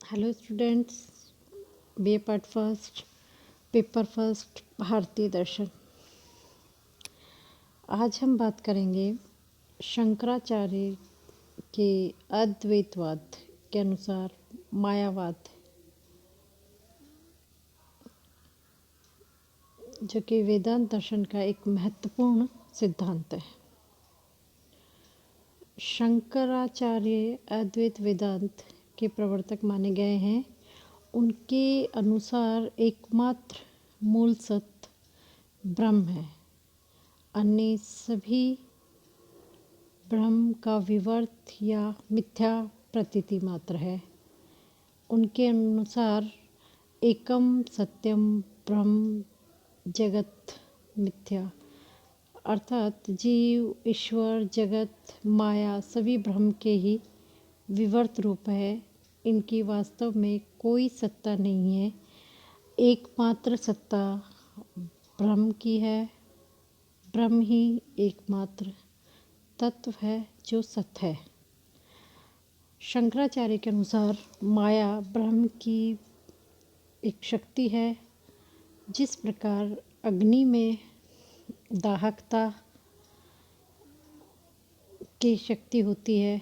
Hello students, BA part first, paper first, भारतीय दर्शन। आज हम बात करेंगे शंकराचार्य के अद्वैतवाद के अनुसार मायावाद, जो कि वेदांत दर्शन का एक महत्वपूर्ण सिद्धांत है। शंकराचार्य अद्वैत वेदांत के प्रवर्तक माने गए हैं। उनके अनुसार एकमात्र मूल सत्य ब्रह्म है, अन्य सभी ब्रह्म का विवर्त या मिथ्या प्रतीति मात्र है। उनके अनुसार एकम सत्यम ब्रह्म जगत मिथ्या, अर्थात जीव, ईश्वर, जगत, माया सभी ब्रह्म के ही विवर्त रूप है। इनकी वास्तव में कोई सत्ता नहीं है। एकमात्र सत्ता ब्रह्म की है। ब्रह्म ही एकमात्र तत्व है जो सत्य है। शंकराचार्य के अनुसार माया ब्रह्म की एक शक्ति है। जिस प्रकार अग्नि में दाहकता की शक्ति होती है,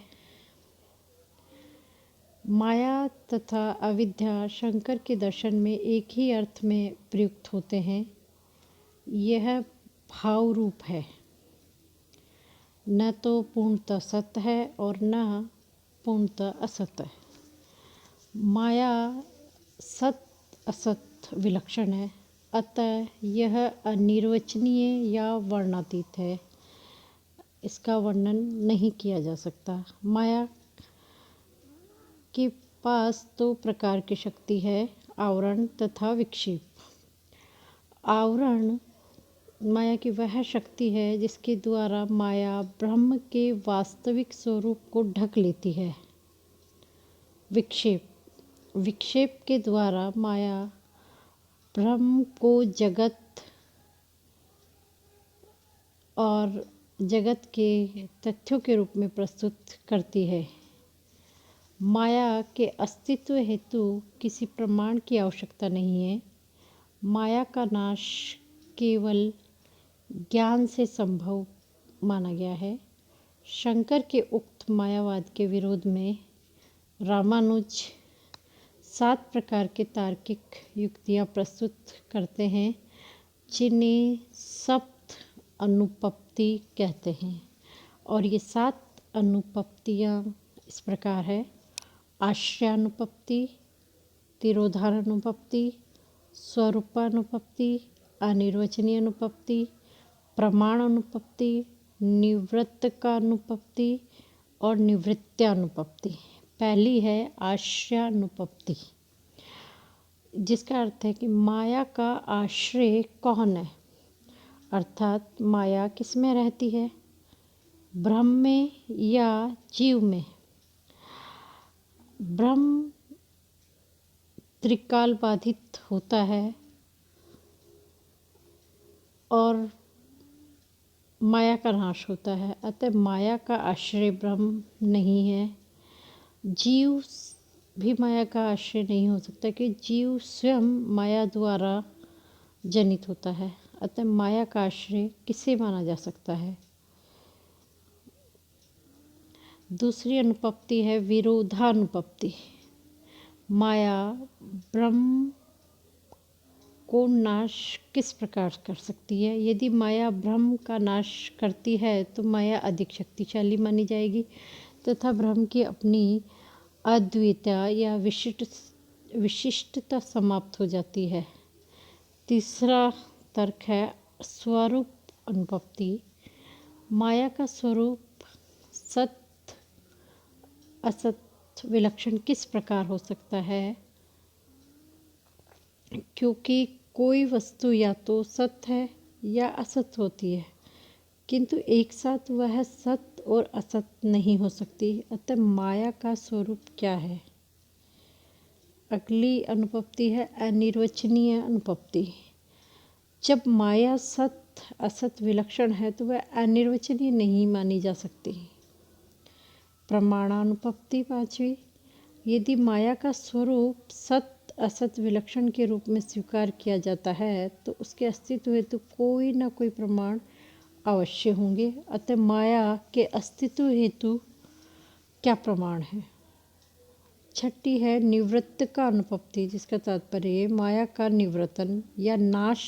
माया तथा अविद्या शंकर के दर्शन में एक ही अर्थ में प्रयुक्त होते हैं। यह भाव रूप है, न तो पूर्णतः सत्य है और न पूर्णतः असत्य है। माया सत्य असत विलक्षण है, अतः यह अनिर्वचनीय या वर्णातीत है। इसका वर्णन नहीं किया जा सकता। माया के पास दो प्रकार की शक्ति है, आवरण तथा विक्षेप। आवरण माया की वह शक्ति है जिसके द्वारा माया ब्रह्म के वास्तविक स्वरूप को ढक लेती है। विक्षेप के द्वारा माया ब्रह्म को जगत और जगत के तथ्यों के रूप में प्रस्तुत करती है। माया के अस्तित्व हेतु किसी प्रमाण की आवश्यकता नहीं है। माया का नाश केवल ज्ञान से संभव माना गया है। शंकर के उक्त मायावाद के विरोध में रामानुज 7 प्रकार के तार्किक युक्तियां प्रस्तुत करते हैं, जिन्हें सप्त अनुपत्ति कहते हैं। और ये 7 अनुपत्तियां इस प्रकार है: आश्रयानुपत्ति, तिरोधानुपत्ति, स्वरूपानुपत्ति, अनिर्वचनीय अनुपत्ति, प्रमाणानुपत्ति, निवृत्तकानुपत्ति और निवृत्त्यानुपत्ति। पहली है आश्रयानुपत्ति, जिसका अर्थ है कि माया का आश्रय कौन है, अर्थात माया किस में रहती है, ब्रह्म में या जीव में। ब्रह्म त्रिकाल बाधित होता है और माया का नाश होता है, अतः माया का आश्रय ब्रह्म नहीं है। जीव भी माया का आश्रय नहीं हो सकता कि जीव स्वयं माया द्वारा जनित होता है, अतः माया का आश्रय किसे माना जा सकता है। दूसरी अनुपत्ति है विरोधानुपत्ति। माया ब्रह्म को नाश किस प्रकार कर सकती है? यदि माया ब्रह्म का नाश करती है तो माया अधिक शक्तिशाली मानी जाएगी तथा ब्रह्म की अपनी अद्वितीयता या विशिष्टता समाप्त हो जाती है। तीसरा तर्क है स्वरूप अनुपत्ति। माया का स्वरूप सत्य असत विलक्षण किस प्रकार हो सकता है? क्योंकि कोई वस्तु या तो सत्य है या असत्य होती है, किंतु एक साथ वह सत्य और असत्य नहीं हो सकती। अतः माया का स्वरूप क्या है? अगली अनुपत्ति है अनिर्वचनीय अनुपत्ति। जब माया सत्य असत विलक्षण है तो वह अनिर्वचनीय नहीं मानी जा सकती। प्रमाणानुपत्ति पांचवी। यदि माया का स्वरूप सत असत विलक्षण के रूप में स्वीकार किया जाता है तो उसके अस्तित्व हेतु कोई न कोई प्रमाण अवश्य होंगे। अतः माया के अस्तित्व हेतु क्या प्रमाण है? छठी है निवृत्त का अनुपपत्ति, जिसका तात्पर्य माया का निवर्तन या नाश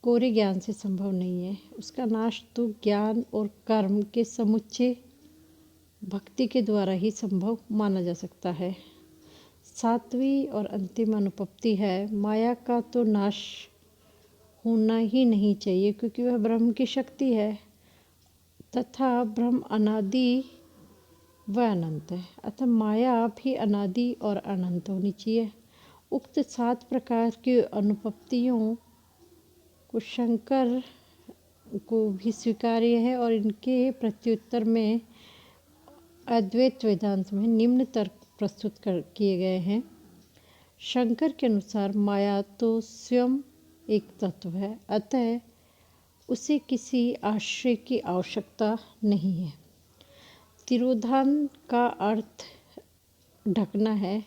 कोरे ज्ञान से संभव नहीं है। उसका नाश तो ज्ञान और कर्म के समुच्चय भक्ति के द्वारा ही संभव माना जा सकता है। सातवीं और अंतिम अनुपपत्ति है माया का तो नाश होना ही नहीं चाहिए, क्योंकि वह ब्रह्म की शक्ति है तथा ब्रह्म अनादि व अनंत है। अतः माया भी अनादि और अनंत होनी चाहिए। उक्त 7 प्रकार की अनुपपत्तियों को शंकर को भी स्वीकार्य है और इनके प्रत्युत्तर में अद्वैत वेदांत में निम्न तर्क प्रस्तुत किए गए हैं। शंकर के अनुसार माया तो स्वयं एक तत्व है, अतः उसे किसी आश्रय की आवश्यकता नहीं है। तिरोधान का अर्थ ढकना है,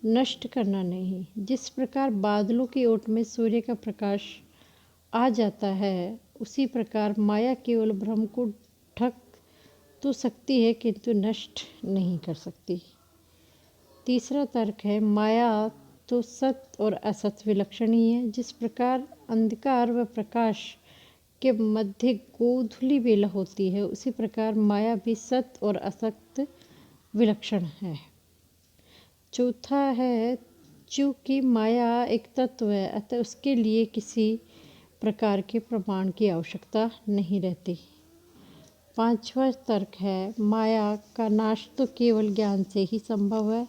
नष्ट करना नहीं। जिस प्रकार बादलों की ओट में सूर्य का प्रकाश आ जाता है, उसी प्रकार माया केवल ब्रह्म को ढक तो सकती है किंतु नष्ट नहीं कर सकती। तीसरा तर्क है माया तो सत और असत विलक्षण ही है। जिस प्रकार अंधकार व प्रकाश के मध्य गोधूली बेला होती है, उसी प्रकार माया भी सत और असत विलक्षण है। चौथा है चूँकि माया एक तत्व है, अतः उसके लिए किसी प्रकार के प्रमाण की आवश्यकता नहीं रहती। पांचवा तर्क है माया का नाश तो केवल ज्ञान से ही संभव है,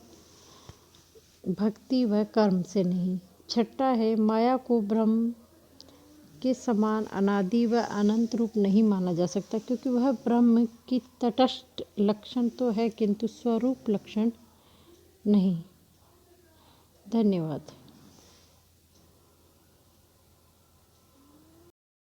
भक्ति व कर्म से नहीं। छठा है माया को ब्रह्म के समान अनादि व अनंत रूप नहीं माना जा सकता, क्योंकि वह ब्रह्म की तटस्थ लक्षण तो है किंतु स्वरूप लक्षण नहीं। धन्यवाद।